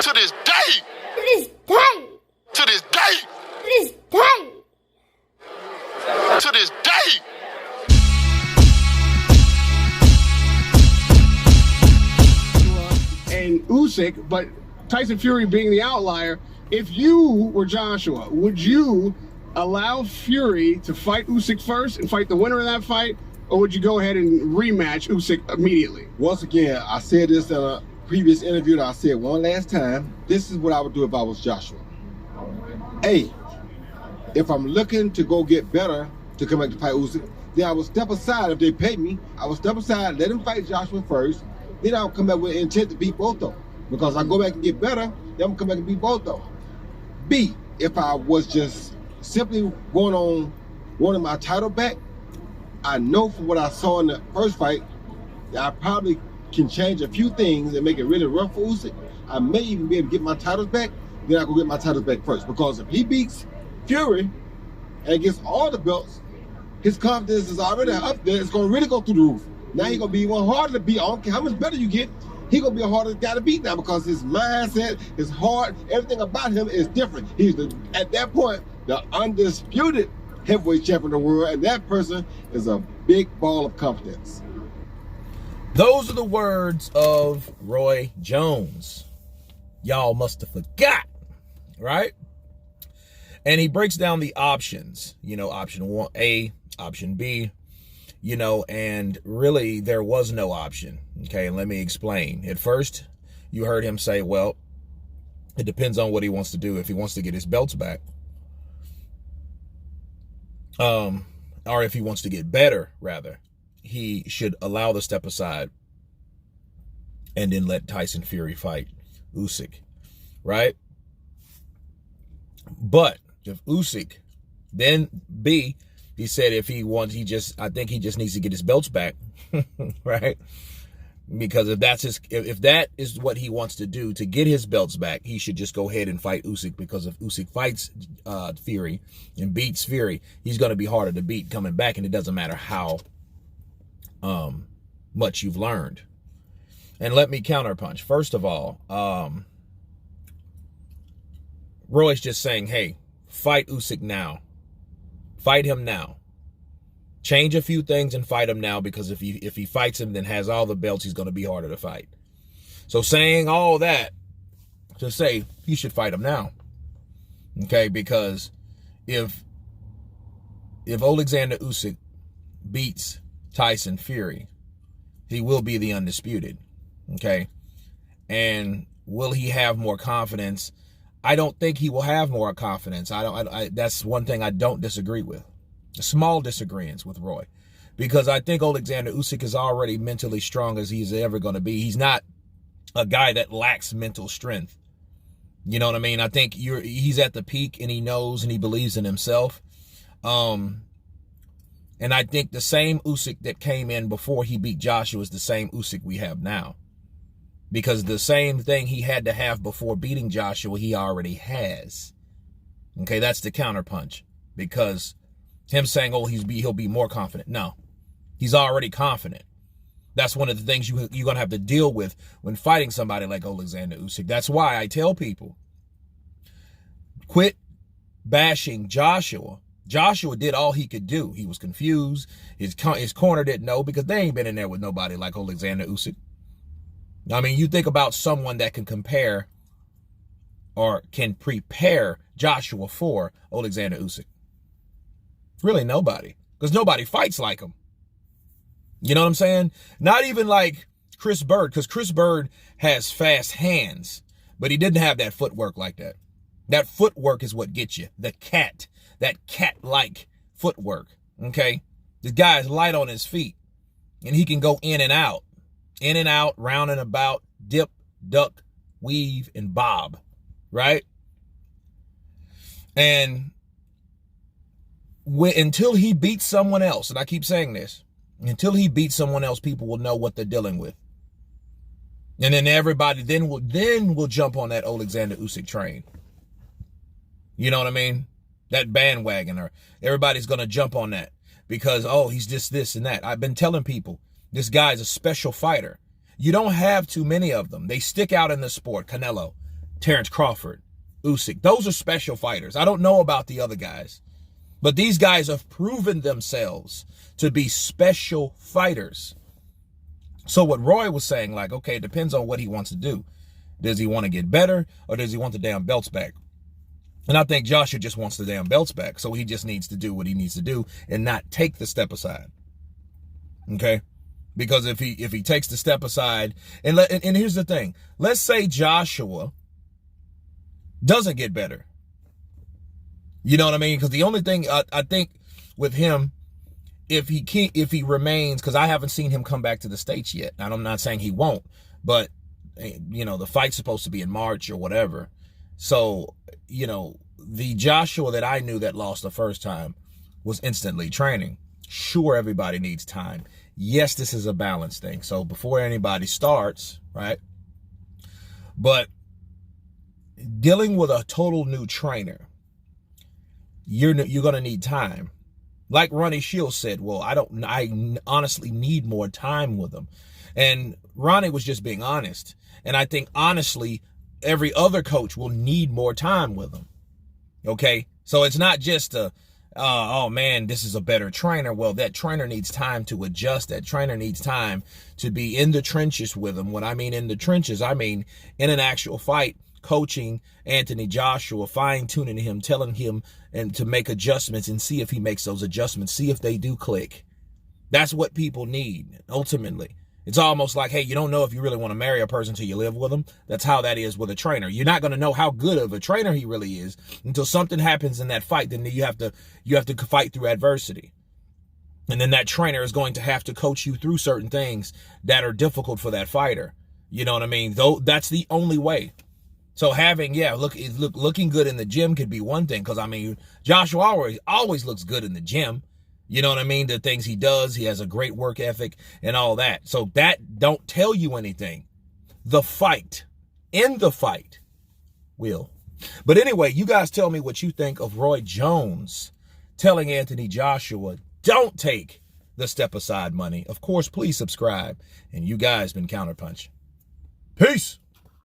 To this day. To this day. To this day. To this day. To this day. And Usyk, but Tyson Fury being the outlier, if you were Joshua, would you allow Fury to fight Usyk first and fight the winner of that fight, or would you go ahead and rematch Usyk immediately? Once again, I said this in a previous interview that I said one last time. This is what I would do if I was Joshua. A, if I'm looking to go get better to come back to fight Usyk, then I would step aside. If they pay me, I would step aside, let him fight Joshua first, then I'll come back with intent to beat both of them. Because I go back and get better, then I'm come back and beat both of them. B, if I was just simply going on wanting my title back, I know from what I saw in the first fight that I probably can change a few things and make it really rough for Usyk. I may even be able to get my titles back, then I go get my titles back first. Because if he beats Fury and gets all the belts, his confidence is already up there. It's going to really go through the roof. Now he's going to be even harder to beat. I don't care how much better you get, he's going to be a harder guy to beat now because his mindset, his heart, everything about him is different. He's, at that point, the undisputed heavyweight champion of the world, and that person is a big ball of confidence. Those are the words of Roy Jones. Y'all must have forgot, right? And he breaks down the options, option 1A, option B, and really there was no option. Okay, and let me explain. At first, you heard him say, well, it depends on what he wants to do. If he wants to get his belts back, or if he wants to get better, rather, he should allow the step aside and then let Tyson Fury fight Usyk, right? But if Usyk, then B, he said if he wants, I think he just needs to get his belts back, right? Because if that is what he wants to do to get his belts back, he should just go ahead and fight Usyk, because if Usyk fights Fury and beats Fury, he's going to be harder to beat coming back, and it doesn't matter how much you've learned. And let me counterpunch. First of all, Roy's just saying, hey, fight Usyk now. Fight him now. Change a few things and fight him now, because if he fights him, then has all the belts, he's going to be harder to fight. So saying all that to say he should fight him now. Okay, because if Alexander Usyk beats Tyson Fury, he will be the undisputed. Okay, and will he have more confidence? I don't think he will have more confidence. That's one thing I don't disagree with. Small disagreements with Roy, because I think Alexander Usyk is already mentally strong as he's ever going to be. He's not a guy that lacks mental strength. You know what I mean? I think he's at the peak, and he knows and he believes in himself. And I think the same Usyk that came in before he beat Joshua is the same Usyk we have now, because the same thing he had to have before beating Joshua, he already has. Okay, that's the counterpunch, because him saying, oh, he'll be more confident. No, he's already confident. That's one of the things you're going to have to deal with when fighting somebody like Alexander Usyk. That's why I tell people, quit bashing Joshua. Joshua did all he could do. He was confused. His corner didn't know, because they ain't been in there with nobody like Alexander Usyk. I mean, you think about someone that can compare or can prepare Joshua for Alexander Usyk. Really nobody, because nobody fights like him. You know what I'm saying? Not even like Chris Bird, because Chris Bird has fast hands, but he didn't have that footwork like that. That footwork is what gets you. That cat-like footwork, okay? This guy is light on his feet, and he can go in and out, round and about, dip, duck, weave, and bob, right? And until he beats someone else, and I keep saying this, until he beats someone else, people will know what they're dealing with. And then everybody will jump on that Alexander Usyk train. You know what I mean? That bandwagon, or everybody's going to jump on that because, oh, he's just this and that. I've been telling people, this guy's a special fighter. You don't have too many of them. They stick out in the sport. Canelo, Terrence Crawford, Usyk. Those are special fighters. I don't know about the other guys, but these guys have proven themselves to be special fighters. So what Roy was saying, like, okay, it depends on what he wants to do. Does he want to get better, or does he want the damn belts back? And I think Joshua just wants the damn belts back. So he just needs to do what he needs to do and not take the step aside. Okay? Because if he takes the step aside, and here's the thing. Let's say Joshua doesn't get better. You know what I mean? Because the only thing I think with him, if he remains, because I haven't seen him come back to the States yet. And I'm not saying he won't, but you know, the fight's supposed to be in March or whatever. So, you know, the Joshua that I knew that lost the first time was instantly training. Sure, everybody needs time. Yes, this is a balance thing. So before anybody starts, right? But dealing with a total new trainer, you're going to need time. Like Ronnie Shields said, well, I honestly need more time with him. And Ronnie was just being honest. And I think honestly, every other coach will need more time with him. Okay? So it's not just oh man, this is a better trainer. Well, that trainer needs time to adjust. That trainer needs time to be in the trenches with him. When I mean in the trenches, I mean in an actual fight, coaching Anthony Joshua, fine-tuning him, telling him and to make adjustments and see if he makes those adjustments, see if they do click. That's what people need, ultimately. It's almost like, hey, you don't know if you really want to marry a person until you live with them. That's how that is with a trainer. You're not going to know how good of a trainer he really is until something happens in that fight. Then you have to fight through adversity. And then that trainer is going to have to coach you through certain things that are difficult for that fighter. You know what I mean? Though that's the only way. So having, looking good in the gym could be one thing. Because, I mean, Joshua always looks good in the gym. You know what I mean? The things he does, he has a great work ethic and all that. So that don't tell you anything. The fight, in the fight, will. But anyway, you guys tell me what you think of Roy Jones telling Anthony Joshua, don't take the step aside money. Of course, please subscribe. And you guys been Counterpunch. Peace.